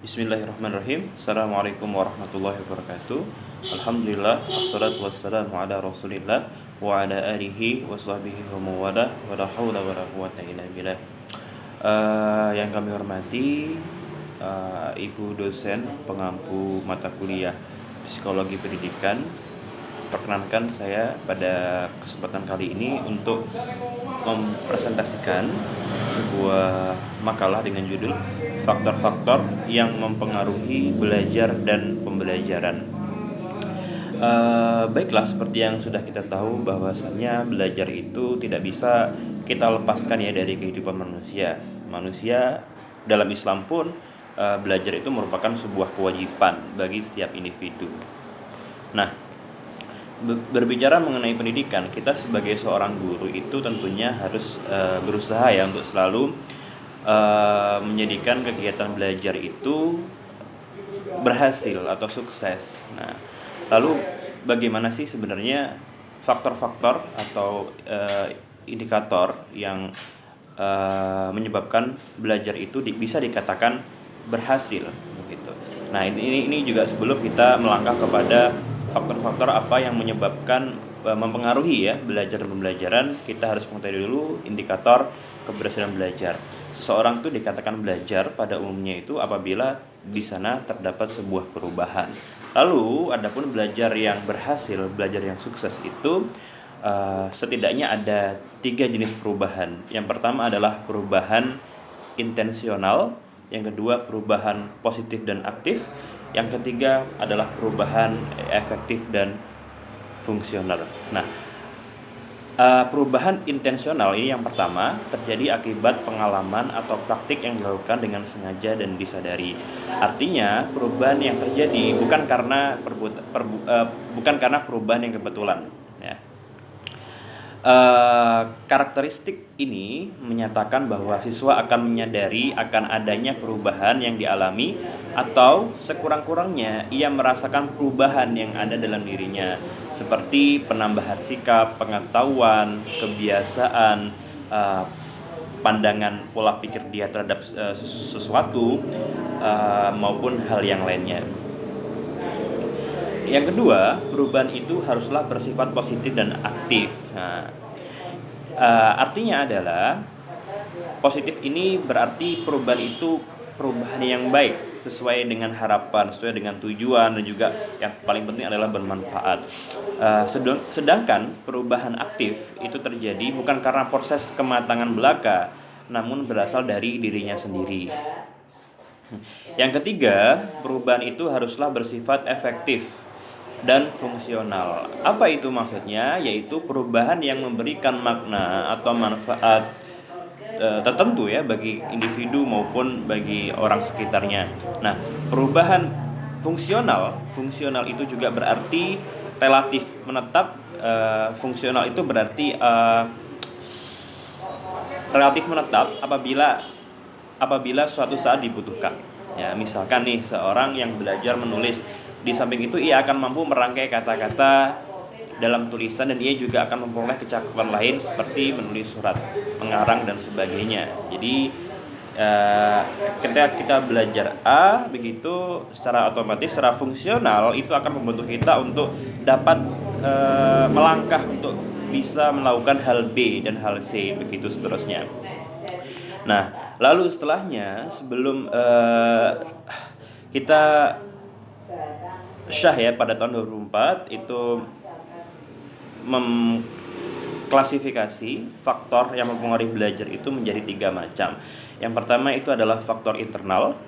Bismillahirrahmanirrahim. Assalamualaikum warahmatullahi wabarakatuh. Alhamdulillah, wassalatu wassalamu ala rasulillah wa ala alihi wa sahbihi wa mawalah wa la hawla wa la quwwata illa billah. Yang kami hormati Ibu dosen pengampu mata kuliah Psikologi Pendidikan, perkenankan saya pada kesempatan kali ini untuk mempresentasikan sebuah makalah dengan judul Faktor-faktor yang mempengaruhi belajar dan pembelajaran. Baiklah, seperti yang sudah kita tahu bahwasanya belajar itu tidak bisa kita lepaskan ya dari kehidupan manusia. Manusia dalam Islam pun belajar itu merupakan sebuah kewajiban bagi setiap individu. Nah, berbicara mengenai pendidikan, kita sebagai seorang guru itu tentunya harus berusaha ya untuk selalu menjadikan kegiatan belajar itu berhasil atau sukses. Nah, lalu bagaimana sih sebenarnya faktor-faktor atau indikator yang menyebabkan belajar itu bisa dikatakan berhasil begitu. Nah, ini juga sebelum kita melangkah kepada faktor-faktor apa yang menyebabkan mempengaruhi ya belajar dan pembelajaran, kita harus mengetahui dulu indikator keberhasilan belajar. Seseorang itu dikatakan belajar pada umumnya itu apabila di sana terdapat sebuah perubahan. Lalu adapun belajar yang berhasil, belajar yang sukses itu setidaknya ada 3 jenis perubahan. Yang pertama adalah perubahan intensional, yang kedua perubahan positif dan aktif, yang ketiga adalah perubahan efektif dan fungsional. Nah, perubahan intensional ini yang pertama terjadi akibat pengalaman atau praktik yang dilakukan dengan sengaja dan disadari. Artinya perubahan yang terjadi bukan karena perubahan yang kebetulan. Ya. Karakteristik ini menyatakan bahwa siswa akan menyadari akan adanya perubahan yang dialami atau sekurang-kurangnya ia merasakan perubahan yang ada dalam dirinya, seperti penambahan sikap, pengetahuan, kebiasaan, pandangan pola pikir dia terhadap sesuatu maupun hal yang lainnya. Yang kedua, perubahan itu haruslah bersifat positif dan aktif. Nah, artinya adalah positif ini berarti perubahan itu perubahan yang baik, sesuai dengan harapan, sesuai dengan tujuan, dan juga yang paling penting adalah bermanfaat. Sedangkan perubahan aktif itu terjadi bukan karena proses kematangan belaka, namun berasal dari dirinya sendiri. Yang ketiga, perubahan itu haruslah bersifat efektif dan fungsional. Apa itu maksudnya? Yaitu perubahan yang memberikan makna atau manfaat tertentu ya bagi individu maupun bagi orang sekitarnya. Nah, perubahan fungsional itu juga berarti relatif menetap. Fungsional itu berarti relatif menetap apabila suatu saat dibutuhkan. Ya, misalkan nih seorang yang belajar menulis, di samping itu ia akan mampu merangkai kata-kata dalam tulisan dan ia juga akan memperoleh kecakapan lain seperti menulis surat, mengarang dan sebagainya. Jadi ketika kita belajar A begitu, secara otomatis, secara fungsional itu akan membantu kita untuk dapat melangkah untuk bisa melakukan hal B dan hal C begitu seterusnya. Nah, lalu setelahnya sebelum kita Syah ya pada tahun 2004 itu mengklasifikasi faktor yang mempengaruhi belajar itu menjadi 3 macam. Yang pertama itu adalah faktor internal,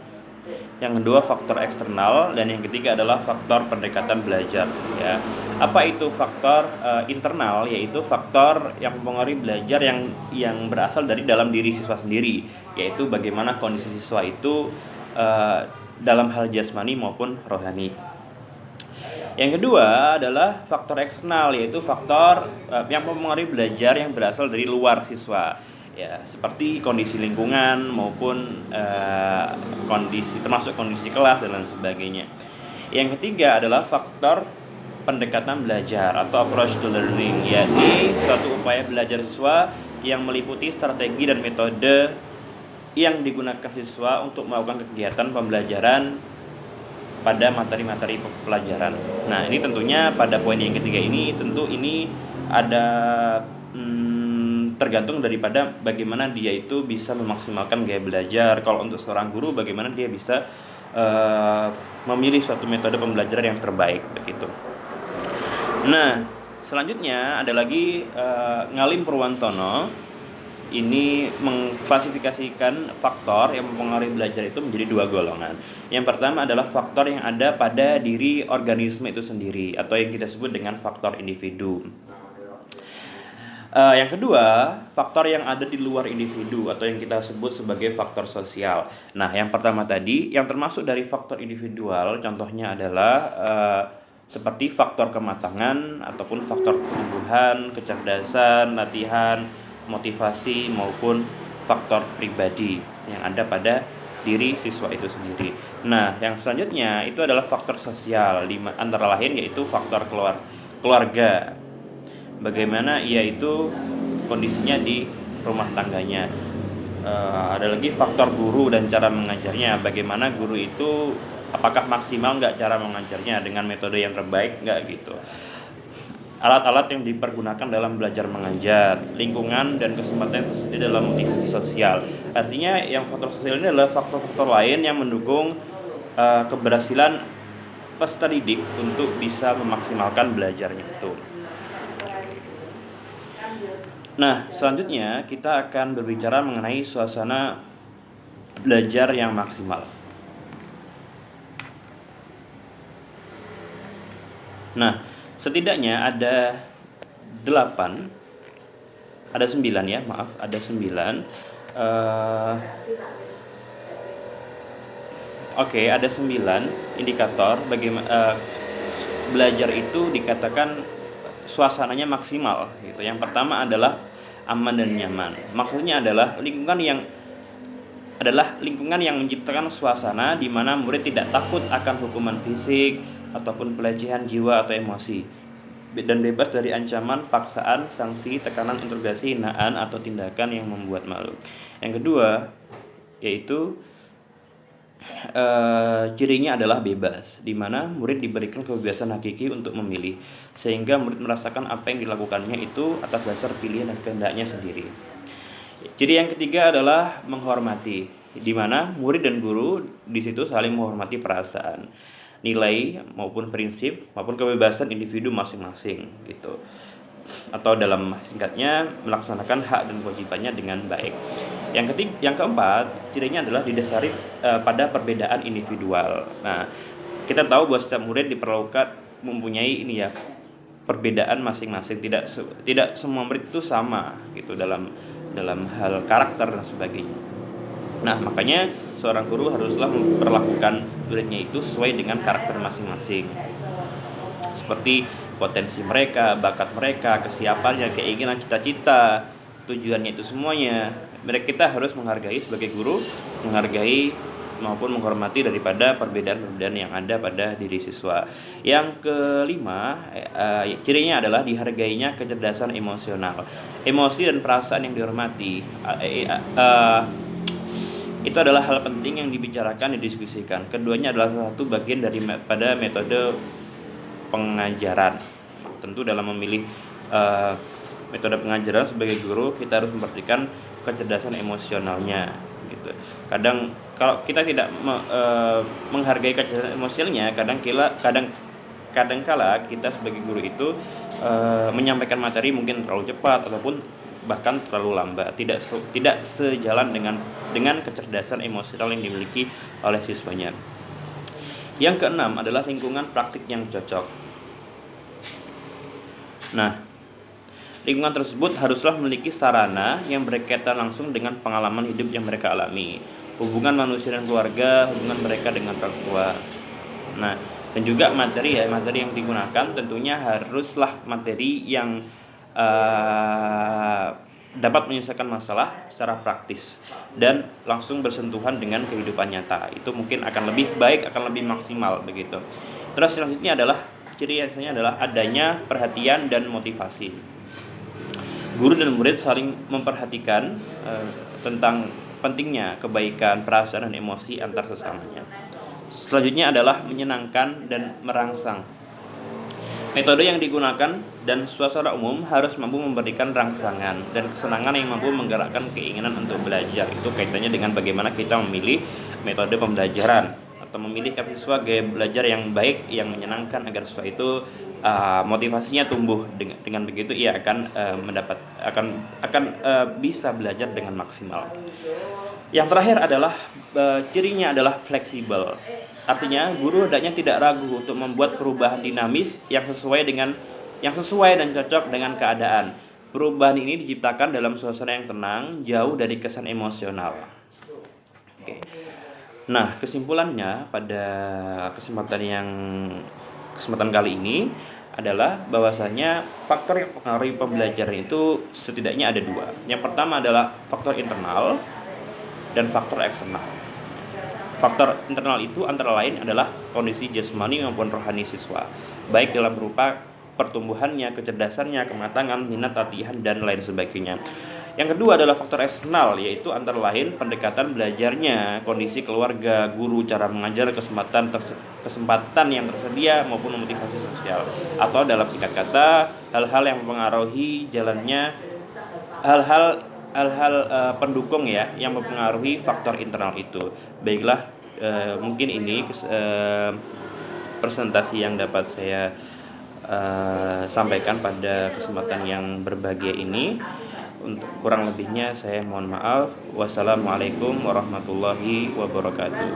yang kedua faktor eksternal, dan yang ketiga adalah faktor pendekatan belajar ya. Apa itu faktor internal? Yaitu faktor yang mempengaruhi belajar yang berasal dari dalam diri siswa sendiri, yaitu bagaimana kondisi siswa itu dalam hal jasmani maupun rohani. Yang kedua adalah faktor eksternal, yaitu faktor yang mempengaruhi belajar yang berasal dari luar siswa ya, seperti kondisi lingkungan maupun termasuk kondisi kelas dan lain sebagainya. Yang ketiga adalah faktor pendekatan belajar atau approach to learning, yakni suatu upaya belajar siswa yang meliputi strategi dan metode yang digunakan siswa untuk melakukan kegiatan pembelajaran pada materi-materi pelajaran. Nah, ini tentunya pada poin yang ketiga ini tentu ini ada tergantung daripada bagaimana dia itu bisa memaksimalkan gaya belajar. Kalau untuk seorang guru, bagaimana dia bisa memilih suatu metode pembelajaran yang terbaik begitu. Nah, selanjutnya ada lagi Ngalim Purwantono. Ini mengklasifikasikan faktor yang mempengaruhi belajar itu menjadi dua golongan. Yang pertama adalah faktor yang ada pada diri organisme itu sendiri, atau yang kita sebut dengan faktor individu. Yang kedua, faktor yang ada di luar individu, atau yang kita sebut sebagai faktor sosial. Nah, yang pertama tadi, yang termasuk dari faktor individual, contohnya adalah seperti faktor kematangan ataupun faktor pertumbuhan, kecerdasan, latihan, motivasi, maupun faktor pribadi yang ada pada diri siswa itu sendiri. Nah, yang selanjutnya itu adalah faktor sosial, antara lain yaitu faktor keluarga. Bagaimana ia itu kondisinya di rumah tangganya. Ada lagi faktor guru dan cara mengajarnya. Bagaimana guru itu, apakah maksimal nggak cara mengajarnya dengan metode yang terbaik nggak gitu. Alat-alat yang dipergunakan dalam belajar mengajar, lingkungan dan kesempatan tersedia dalam motivasi sosial. Artinya yang faktor sosial ini adalah faktor-faktor lain yang mendukung keberhasilan peserta didik untuk bisa memaksimalkan belajarnya itu. Nah, selanjutnya kita akan berbicara mengenai suasana belajar yang maksimal. Nah, setidaknya ada 9 ya, ada 9. Ada 9 indikator bagaimana belajar itu dikatakan suasananya maksimal gitu. Yang pertama adalah aman dan nyaman. Maksudnya adalah lingkungan yang menciptakan suasana di mana murid tidak takut akan hukuman fisik ataupun pelecehan jiwa atau emosi, dan bebas dari ancaman, paksaan, sanksi, tekanan, interogasi, hinaan, atau tindakan yang membuat malu. Yang kedua yaitu cirinya adalah bebas, di mana murid diberikan kebebasan hakiki untuk memilih, sehingga murid merasakan apa yang dilakukannya itu atas dasar pilihan dan kehendaknya sendiri. Ciri yang ketiga adalah menghormati, di mana murid dan guru di situ saling menghormati perasaan, nilai maupun prinsip maupun kebebasan individu masing-masing gitu. Atau dalam singkatnya melaksanakan hak dan kewajibannya dengan baik. Yang keempat, cirinya adalah didasari pada perbedaan individual. Nah, kita tahu bahwa setiap murid diperlukan mempunyai perbedaan masing-masing. Tidak semua murid itu sama gitu dalam hal karakter dan sebagainya. Nah, makanya seorang guru haruslah memperlakukan muridnya itu sesuai dengan karakter masing-masing. Seperti potensi mereka, bakat mereka, kesiapannya, keinginan, cita-cita, tujuannya itu semuanya. Kita harus menghargai sebagai guru, menghargai maupun menghormati daripada perbedaan-perbedaan yang ada pada diri siswa. Yang kelima, cirinya adalah dihargainya kecerdasan emosional. Emosi dan perasaan yang dihormati. Itu adalah hal penting yang dibicarakan, didiskusikan. Keduanya adalah salah satu bagian pada metode pengajaran. Tentu dalam memilih metode pengajaran sebagai guru, kita harus memperhatikan kecerdasan emosionalnya gitu. Kadang kalau kita tidak menghargai kecerdasan emosionalnya, kadang kala kita sebagai guru itu menyampaikan materi mungkin terlalu cepat ataupun bahkan terlalu lambat, tidak sejalan dengan kecerdasan emosional yang dimiliki oleh siswanya. Yang keenam adalah lingkungan praktik yang cocok. Nah, lingkungan tersebut haruslah memiliki sarana yang berkaitan langsung dengan pengalaman hidup yang mereka alami, hubungan manusia dan keluarga, hubungan mereka dengan orang tua. Nah, dan juga materi yang digunakan tentunya haruslah materi yang dapat menyelesaikan masalah secara praktis dan langsung bersentuhan dengan kehidupan nyata. Itu mungkin akan lebih baik, akan lebih maksimal begitu. Terus selanjutnya adalah adanya perhatian dan motivasi. Guru dan murid saling memperhatikan tentang pentingnya kebaikan, perasaan dan emosi antar sesamanya. Selanjutnya adalah menyenangkan dan merangsang. Metode yang digunakan dan suasana umum harus mampu memberikan rangsangan dan kesenangan yang mampu menggerakkan keinginan untuk belajar. Itu kaitannya dengan bagaimana kita memilih metode pembelajaran atau memilih siswa gaya belajar yang baik, yang menyenangkan, agar siswa itu motivasinya tumbuh. Dengan begitu ia akan bisa belajar dengan maksimal. Yang terakhir adalah cirinya adalah fleksibel. Artinya guru hendaknya tidak ragu untuk membuat perubahan dinamis yang sesuai dan cocok dengan keadaan. Perubahan ini diciptakan dalam suasana yang tenang, jauh dari kesan emosional. Oke. Nah, kesimpulannya pada kesempatan kali ini adalah bahwasanya faktor yang mempengaruhi pembelajaran itu setidaknya ada dua. Yang pertama adalah faktor internal dan faktor eksternal. Faktor internal itu antara lain adalah kondisi jasmani maupun rohani siswa, baik dalam berupa pertumbuhannya, kecerdasannya, kematangan, minat latihan, dan lain sebagainya. Yang kedua adalah faktor eksternal, yaitu antara lain pendekatan belajarnya, kondisi keluarga, guru, cara mengajar, kesempatan yang tersedia maupun motivasi sosial. Atau dalam singkat kata, hal-hal yang mempengaruhi jalannya hal-hal pendukung ya yang mempengaruhi faktor internal itu. Baiklah, mungkin ini presentasi yang dapat saya sampaikan pada kesempatan yang berbahagia ini. Untuk kurang lebihnya saya mohon maaf. Wassalamualaikum warahmatullahi wabarakatuh.